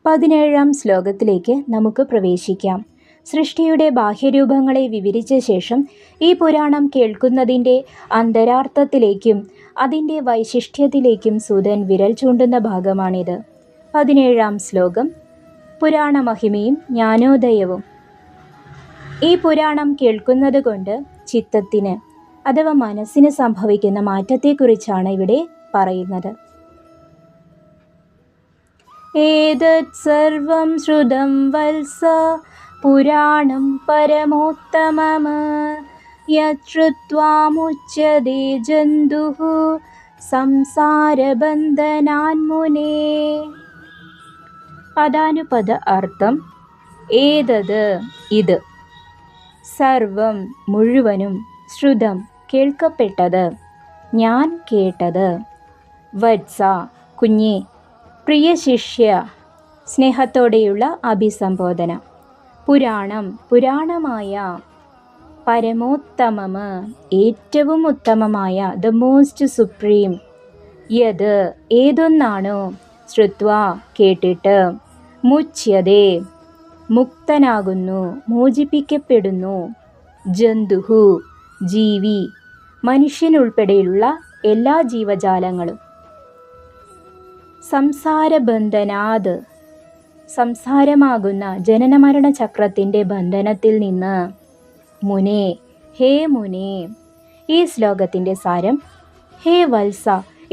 17-ാം ശ്ലോകത്തിലേക്ക് നമുക്ക് പ്രവേശിക്കാം. സൃഷ്ടിയുടെ ബാഹ്യരൂപങ്ങളെ വിവരിച്ച ശേഷം ഈ പുരാണം കേൾക്കുന്നതിൻ്റെ അന്തരാർത്ഥത്തിലേക്കും അതിൻ്റെ വൈശിഷ്ട്യത്തിലേക്കും സൂതൻ വിരൽ ചൂണ്ടുന്ന ഭാഗമാണിത്. 17-ാം ശ്ലോകം. പുരാണമഹിമയും ജ്ഞാനോദയവും. ഈ പുരാണം കേൾക്കുന്നത് കൊണ്ട് ചിത്തത്തിന് അഥവാ മനസ്സിന് സംഭവിക്കുന്ന മാറ്റത്തെക്കുറിച്ചാണ് ഇവിടെ പറയുന്നത്. ഏതത് സർവം ശ്രുതം വത്സ പുരാണം പരമോത്തമം യശ്രുത്വാമുച്യതേ ജന്തുഃ സംസാരബന്ധനാന്മുനേ. പദാനുപദ അർത്ഥം. ഏതത് ഇത്, സർവം മുഴുവനും, ശ്രുതം കേൾക്കപ്പെട്ടത്, ഞാൻ കേട്ടത്, വത്സ കുഞ്ഞേ, പ്രിയ ശിഷ്യ സ്നേഹത്തോടെയുള്ള അഭിസംബോധന, പുരാണം പുരാണമായ, പരമോത്തമം ഏറ്റവും ഉത്തമമായ, ദ മോസ്റ്റ് സുപ്രീം, യത് ഏതൊന്നാണോ, ശ്രുത്വ കേട്ടിട്ട്, മുച്യതേ മുക്തനാകുന്നു, മോചിപ്പിക്കപ്പെടുന്നു, ജന്തുഹു ജീവി മനുഷ്യനുൾപ്പെടെയുള്ള എല്ലാ ജീവജാലങ്ങളും, സംസാരബന്ധനാത് സംസാരമാകുന്ന ജനനമരണ ചക്രത്തിൻ്റെ ബന്ധനത്തിൽ നിന്ന്, മുനേ ഹേ മുനേ. ഈ ശ്ലോകത്തിൻ്റെ സാരം. ഹേ വത്സ,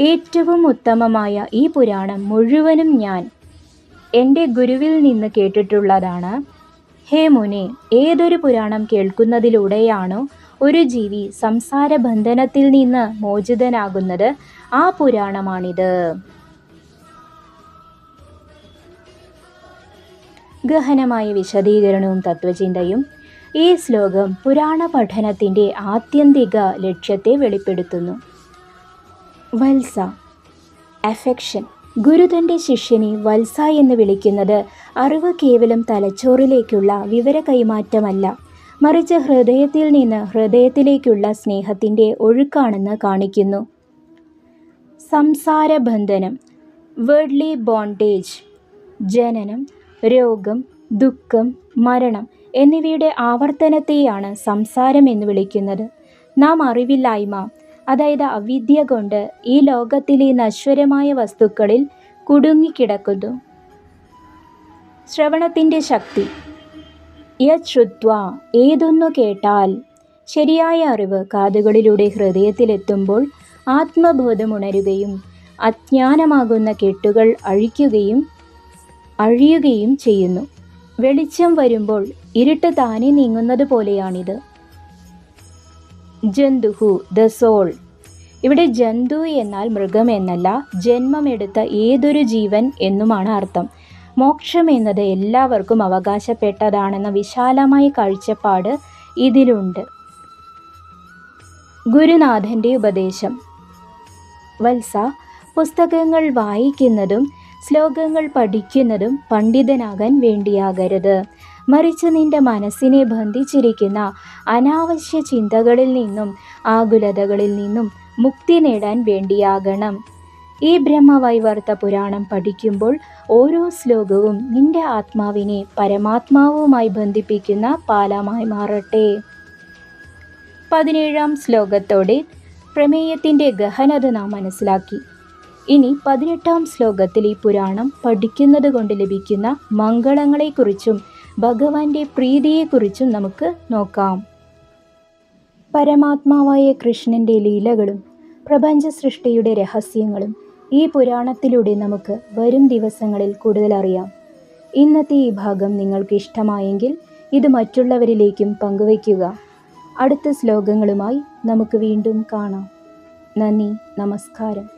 ഏറ്റവും ഉത്തമമായ ഈ പുരാണം മുഴുവനും ഞാൻ എൻ്റെ ഗുരുവിൽ നിന്ന് കേട്ടിട്ടുള്ളതാണ്. ഹേ മുനേ, ഏതൊരു പുരാണം കേൾക്കുന്നതിലൂടെയാണോ ഒരു ജീവി സംസാരബന്ധനത്തിൽ നിന്ന് മോചിതനാകുന്നത്, ആ പുരാണമാണിത്. ഗഹനമായ വിശദീകരണവും തത്വചിന്തയും. ഈ ശ്ലോകം പുരാണ പഠനത്തിൻ്റെ ആത്യന്തിക ലക്ഷ്യത്തെ വെളിപ്പെടുത്തുന്നു. വത്സ അഫെക്ഷൻ. ഗുരു തൻ്റെ ശിഷ്യനെ വത്സ എന്ന് വിളിക്കുന്നത് അറിവ് കേവലം തലച്ചോറിലേക്കുള്ള വിവര കൈമാറ്റമല്ല, മറിച്ച് ഹൃദയത്തിൽ നിന്ന് ഹൃദയത്തിലേക്കുള്ള സ്നേഹത്തിൻ്റെ ഒഴുക്കാണെന്ന് കാണിക്കുന്നു. സംസാരബന്ധനം. Worldly bondage. ജനനം, രോഗം, ദുഃഖം, മരണം എന്നിവയുടെ ആവർത്തനത്തെയാണ് സംസാരം എന്ന് വിളിക്കുന്നത്. നാം അറിവില്ലായ്മ, അതായത് അവിദ്യ കൊണ്ട് ഈ ലോകത്തിലെ നശ്വരമായ വസ്തുക്കളിൽ കുടുങ്ങിക്കിടക്കുന്നു. ശ്രവണത്തിൻ്റെ ശക്തി. യശ്രുത്വ ഏതൊന്നു കേട്ടാൽ. ശരിയായ അറിവ് കാതുകളിലൂടെ ഹൃദയത്തിലെത്തുമ്പോൾ ആത്മബോധമുണരുകയും അജ്ഞാനമാകുന്ന കെട്ടുകൾ അഴിയുകയും ചെയ്യുന്നു. വെളിച്ചം വരുമ്പോൾ ഇരുട്ട് താനെ നീങ്ങുന്നത് പോലെയാണിത്. ജന്തുഹു ദ സോൾ. ഇവിടെ ജന്തു എന്നാൽ മൃഗം എന്നല്ല, ജന്മമെടുത്ത ഏതൊരു ജീവൻ എന്നുമാണ് അർത്ഥം. മോക്ഷം എന്നത് എല്ലാവർക്കും അവകാശപ്പെട്ടതാണെന്ന വിശാലമായ കാഴ്ചപ്പാട് ഇതിലുണ്ട്. ഗുരുനാഥൻ്റെ ഉപദേശം. വത്സ, പുസ്തകങ്ങൾ വായിക്കുന്നതും ശ്ലോകങ്ങൾ പഠിക്കുന്നതും പണ്ഡിതനാകാൻ വേണ്ടിയാകരുത്, മറിച്ച് നിന്റെ മനസ്സിനെ ബന്ധിച്ചിരിക്കുന്ന അനാവശ്യ ചിന്തകളിൽ നിന്നും ആകുലതകളിൽ നിന്നും മുക്തി നേടാൻ വേണ്ടിയാകണം. ഈ ബ്രഹ്മവൈവർത്ത പുരാണം പഠിക്കുമ്പോൾ ഓരോ ശ്ലോകവും നിന്റെ ആത്മാവിനെ പരമാത്മാവുമായി ബന്ധിപ്പിക്കുന്ന പാലമായി മാറട്ടെ. 17-ാം ശ്ലോകത്തോടെ പ്രമേയത്തിൻ്റെ ഗഹനത നാം മനസ്സിലാക്കി. ഇനി 18-ാം ശ്ലോകത്തിൽ ഈ പുരാണം പഠിക്കുന്നത് കൊണ്ട് ലഭിക്കുന്ന മംഗളങ്ങളെക്കുറിച്ചും ഭഗവാന്റെ പ്രീതിയെക്കുറിച്ചും നമുക്ക് നോക്കാം. പരമാത്മാവായ കൃഷ്ണൻ്റെ ലീലകളും പ്രപഞ്ച സൃഷ്ടിയുടെ രഹസ്യങ്ങളും ഈ പുരാണത്തിലൂടെ നമുക്ക് വരും ദിവസങ്ങളിൽ കൂടുതൽ അറിയാം. ഇന്നത്തെ ഈ ഭാഗം നിങ്ങൾക്ക് ഇഷ്ടമായെങ്കിൽ ഇത് മറ്റുള്ളവരിലേക്കും പങ്കുവയ്ക്കുക. അടുത്ത ശ്ലോകങ്ങളുമായി നമുക്ക് വീണ്ടും കാണാം. നന്ദി, നമസ്കാരം.